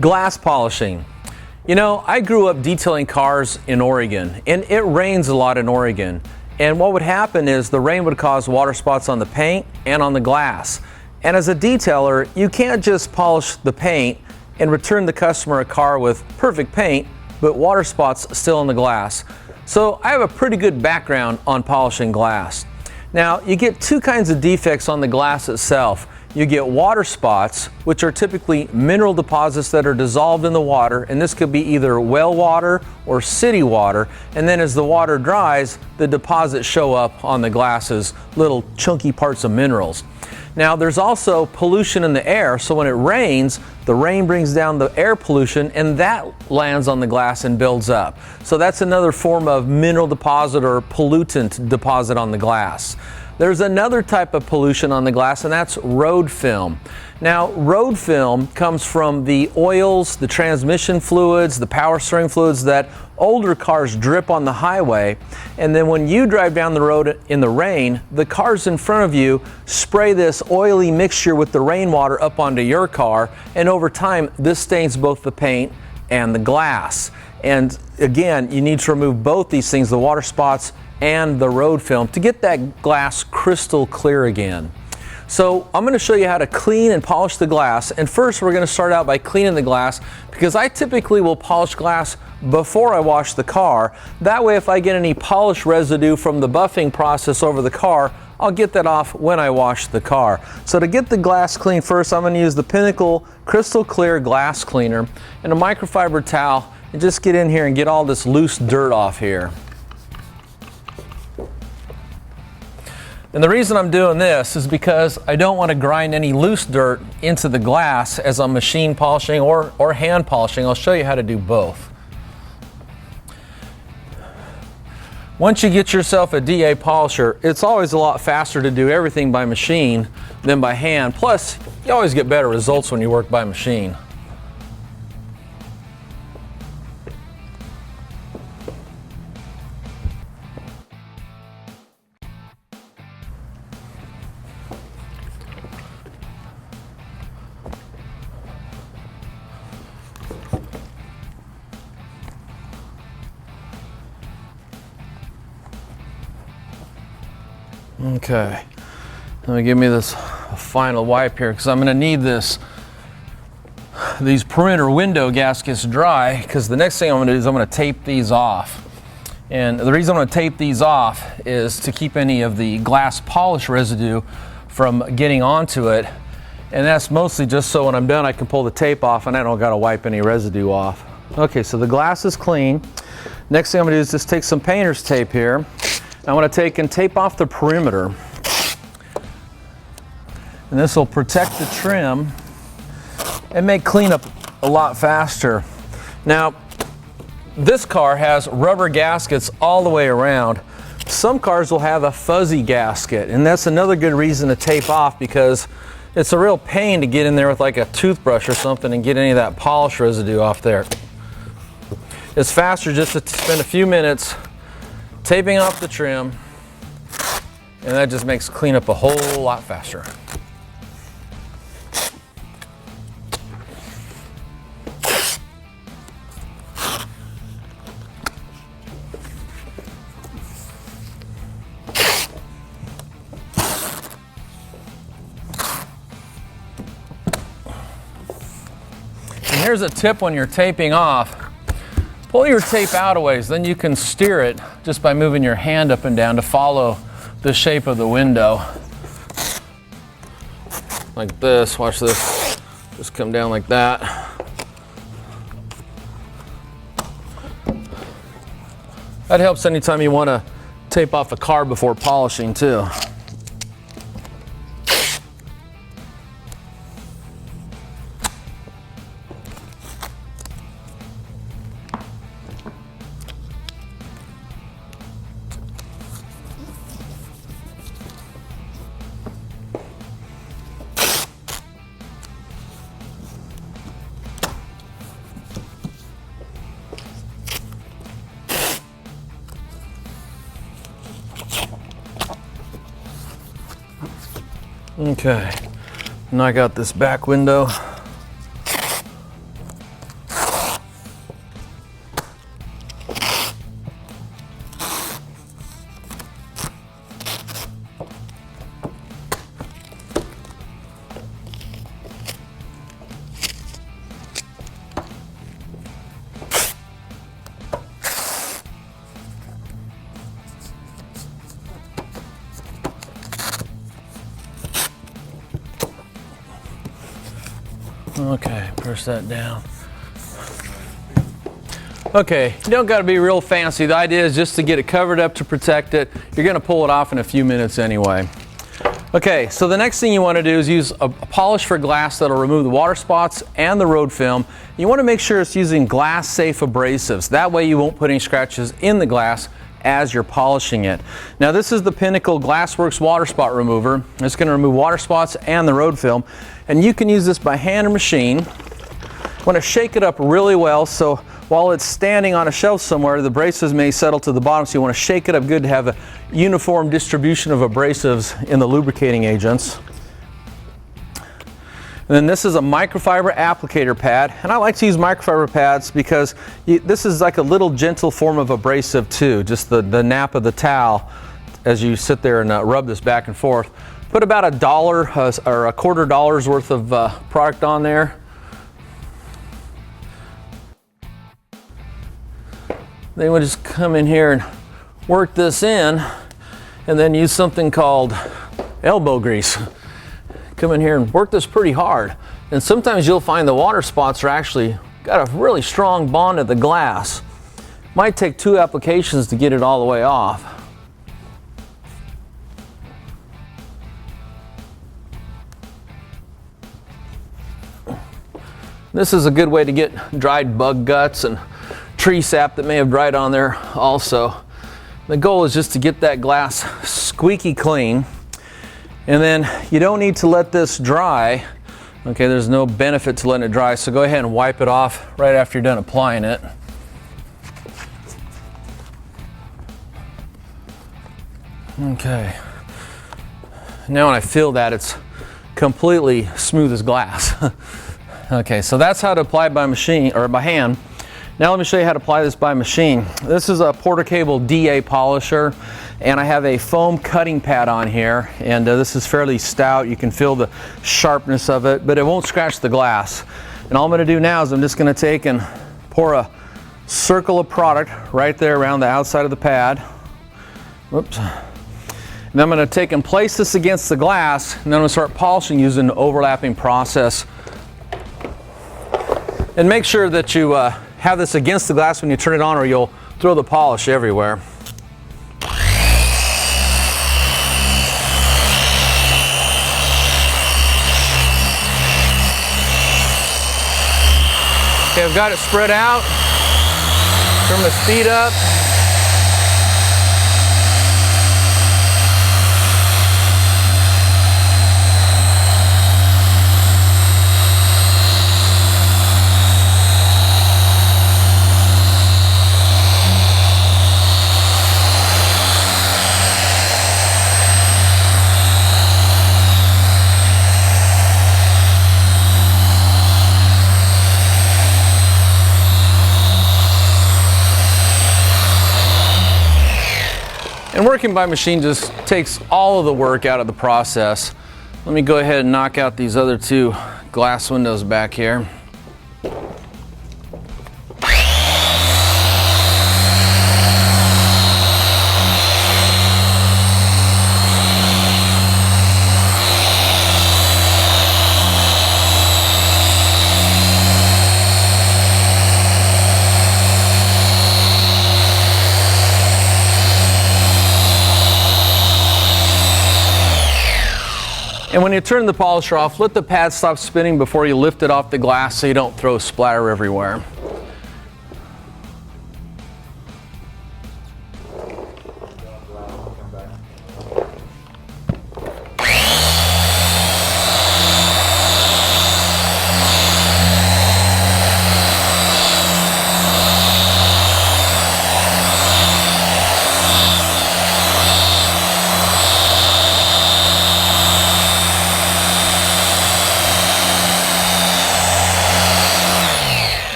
Glass polishing. You know, I grew up detailing cars in Oregon, and it rains a lot in Oregon. And what would happen is the rain would cause water spots on the paint and on the glass. And as a detailer, you can't just polish the paint and return the customer a car with perfect paint, but water spots still on the glass. So I have a pretty good background on polishing glass. Now, you get two kinds of defects on the glass itself. You get water spots, which are typically mineral deposits that are dissolved in the water, and this could be either well water or city water, and then as the water dries, the deposits show up on the glass as little chunky parts of minerals. Now, there's also pollution in the air, so when it rains, the rain brings down the air pollution and that lands on the glass and builds up. So that's another form of mineral deposit or pollutant deposit on the glass. There's another type of pollution on the glass, and that's road film. Now, road film comes from the oils, the transmission fluids, the power steering fluids that older cars drip on the highway. And then when you drive down the road in the rain, the cars in front of you spray this oily mixture with the rainwater up onto your car. And over time, this stains both the paint and the glass. And again, you need to remove both these things, the water spots and the road film, to get that glass crystal clear again. So I'm going to show you how to clean and polish the glass. And first we're going to start out by cleaning the glass, because I typically will polish glass before I wash the car. That way, if I get any polish residue from the buffing process over the car, I'll get that off when I wash the car. So to get the glass clean first, I'm going to use the Pinnacle Crystal Clear Glass Cleaner and a microfiber towel, and just get in here and get all this loose dirt off here. And the reason I'm doing this is because I don't want to grind any loose dirt into the glass as I'm machine polishing or hand polishing. I'll show you how to do both. Once you get yourself a DA polisher, it's always a lot faster to do everything by machine than by hand. Plus, you always get better results when you work by machine. Okay, let me give me this final wipe here, because I'm going to need these perimeter window gaskets dry, because the next thing I'm going to do is I'm going to tape these off. And the reason I'm going to tape these off is to keep any of the glass polish residue from getting onto it. And that's mostly just so when I'm done I can pull the tape off and I don't got to wipe any residue off. Okay, so the glass is clean. Next thing I'm going to do is just take some painter's tape here. I want to take and tape off the perimeter, and this will protect the trim and make cleanup a lot faster. Now, this car has rubber gaskets all the way around. Some cars will have a fuzzy gasket, and that's another good reason to tape off, because it's a real pain to get in there with like a toothbrush or something and get any of that polish residue off there. It's faster just to spend a few minutes taping off the trim, and that just makes cleanup a whole lot faster. And here's a tip when you're taping off. Pull your tape out a ways, then you can steer it just by moving your hand up and down to follow the shape of the window. Like this, watch this, just come down like that. That helps anytime you want to tape off a car before polishing too. Okay, now I got this back window. Okay, press that down. Okay, you don't got to be real fancy. The idea is just to get it covered up to protect it. You're going to pull it off in a few minutes anyway. Okay, so the next thing you want to do is use a polish for glass that'll remove the water spots and the road film. You want to make sure it's using glass-safe abrasives. That way you won't put any scratches in the glass as you're polishing it. Now this is the Pinnacle Glassworks water spot remover. It's going to remove water spots and the road film. And you can use this by hand or machine. You want to shake it up really well so while it's standing on a shelf somewhere, the abrasives may settle to the bottom, so you want to shake it up good to have a uniform distribution of abrasives in the lubricating agents. And then this is a microfiber applicator pad, and I like to use microfiber pads because this is like a little gentle form of abrasive too, just the nap of the towel as you sit there and rub this back and forth. Put about $1 or a $quarter worth of product on there. Then we'll just come in here and work this in, and then use something called elbow grease. Come in here and work this pretty hard. And sometimes you'll find the water spots are actually got a really strong bond to the glass. Might take 2 applications to get it all the way off. This is a good way to get dried bug guts and tree sap that may have dried on there also. The goal is just to get that glass squeaky clean, and then you don't need to let this dry. Okay, there's no benefit to letting it dry, so go ahead and wipe it off right after you're done applying it. Okay, now when I feel that, it's completely smooth as glass. Okay, so that's how to apply it by machine or by hand. Now let me show you how to apply this by machine. This is a Porter Cable DA polisher, and I have a foam cutting pad on here, and this is fairly stout. You can feel the sharpness of it, but it won't scratch the glass. And all I'm going to do now is I'm just going to take and pour a circle of product right there around the outside of the pad. Whoops. And then I'm going to take and place this against the glass, and then I'm going to start polishing using an overlapping process. And make sure that you have this against the glass when you turn it on, or you'll throw the polish everywhere. Okay, I've got it spread out. Turn the speed up. And working by machine just takes all of the work out of the process. Let me go ahead and knock out these other 2 glass windows back here. And when you turn the polisher off, let the pad stop spinning before you lift it off the glass so you don't throw splatter everywhere.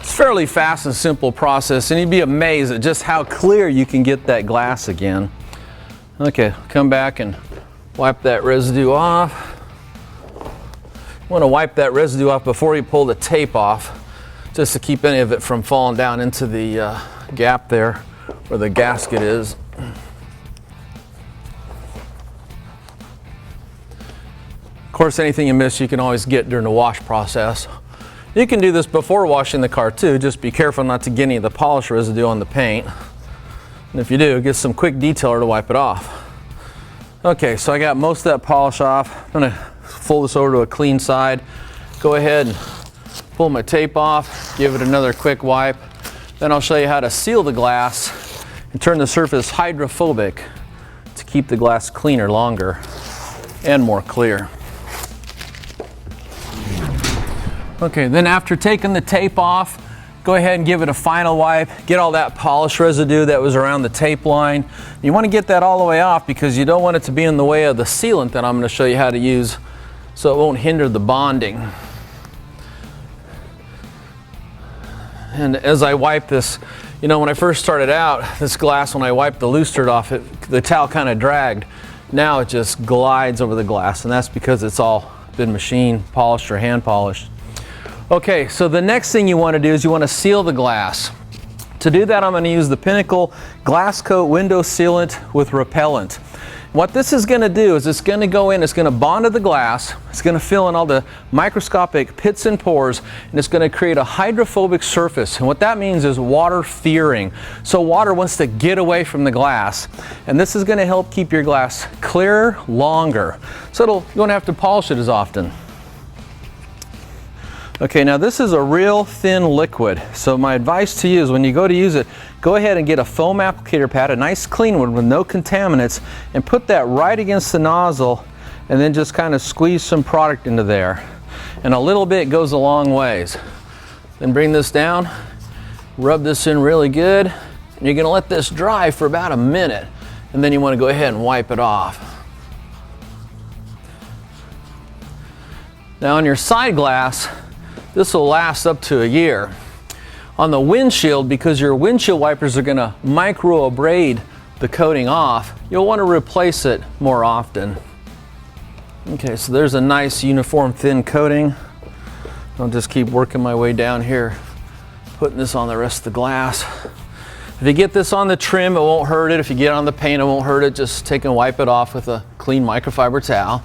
Fairly fast and simple process, and you'd be amazed at just how clear you can get that glass again. Okay, come back and wipe that residue off. You want to wipe that residue off before you pull the tape off, just to keep any of it from falling down into the gap there where the gasket is. Of course, anything you miss, you can always get during the wash process. You can do this before washing the car too. Just be careful not to get any of the polish residue on the paint. And if you do, get some quick detailer to wipe it off. Okay, so I got most of that polish off. I'm gonna fold this over to a clean side. Go ahead and pull my tape off, give it another quick wipe. Then I'll show you how to seal the glass and turn the surface hydrophobic to keep the glass cleaner longer and more clear. Okay, then after taking the tape off, go ahead and give it a final wipe. Get all that polish residue that was around the tape line. You want to get that all the way off because you don't want it to be in the way of the sealant that I'm going to show you how to use so it won't hinder the bonding. And as I wipe this, you know, when I first started out, this glass, when I wiped the loose dirt off it, the towel kind of dragged. Now it just glides over the glass, and that's because it's all been machine polished or hand polished. Okay, so the next thing you want to do is you want to seal the glass. To do that, I'm going to use the Pinnacle Glass Coat Window Sealant with Repellent. What this is going to do is it's going to go in, it's going to bond to the glass, it's going to fill in all the microscopic pits and pores, and it's going to create a hydrophobic surface. And what that means is water fearing. So water wants to get away from the glass. And this is going to help keep your glass clearer longer. So you won't have to polish it as often. Okay, now this is a real thin liquid, so my advice to you is when you go to use it, go ahead and get a foam applicator pad, a nice clean one with no contaminants, and put that right against the nozzle and then just kind of squeeze some product into there. And a little bit goes a long ways. Then bring this down, rub this in really good, and you're going to let this dry for about a minute, and then you want to go ahead and wipe it off. Now on your side glass, this will last up to a year. On the windshield, because your windshield wipers are going to micro-abrade the coating off, you'll want to replace it more often. Okay, so there's a nice uniform thin coating. I'll just keep working my way down here, putting this on the rest of the glass. If you get this on the trim, it won't hurt it. If you get on the paint, it won't hurt it. Just take and wipe it off with a clean microfiber towel.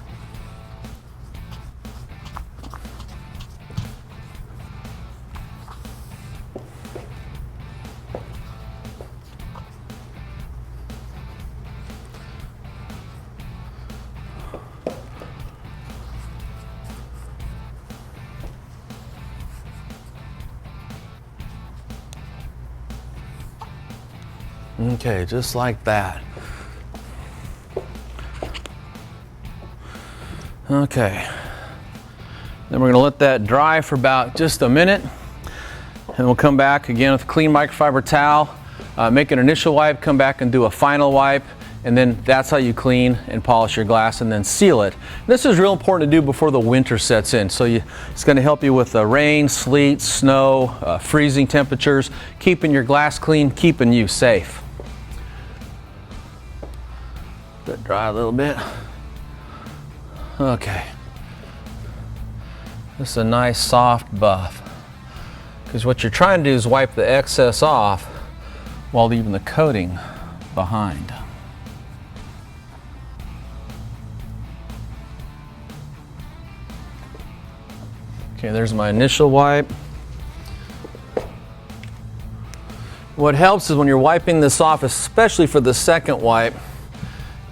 Okay, just like that. Okay, then we're going to let that dry for about just a minute, and we'll come back again with a clean microfiber towel, make an initial wipe, come back and do a final wipe, and then that's how you clean and polish your glass and then seal it. This is real important to do before the winter sets in. So it's going to help you with rain, sleet, snow, freezing temperatures, keeping your glass clean, keeping you safe. Let that dry a little bit. Okay. This is a nice soft buff, because what you're trying to do is wipe the excess off while leaving the coating behind. Okay, there's my initial wipe. What helps is when you're wiping this off, especially for the second wipe,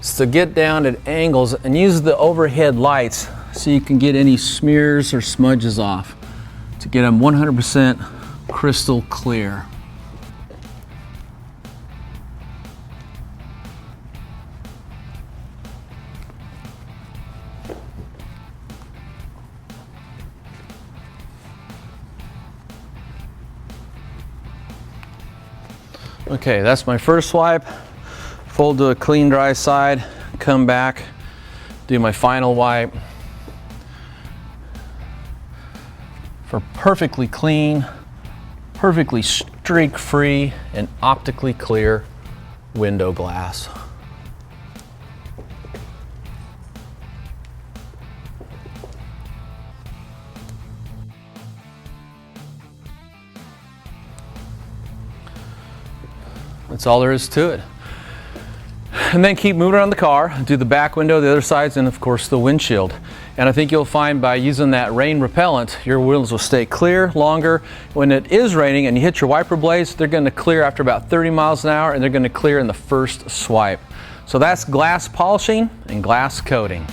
is to get down at angles and use the overhead lights so you can get any smears or smudges off to get them 100% crystal clear. Okay, that's my first wipe. Fold to a clean, dry side, come back, do my final wipe. For perfectly clean, perfectly streak-free, and optically clear window glass. That's all there is to it. and then keep moving around the car, do the back window, the other sides, and of course the windshield. And I think you'll find by using that rain repellent, your wheels will stay clear longer. When it is raining and you hit your wiper blades, they're going to clear after about 30 miles an hour, and they're going to clear in the first swipe. So that's glass polishing and glass coating.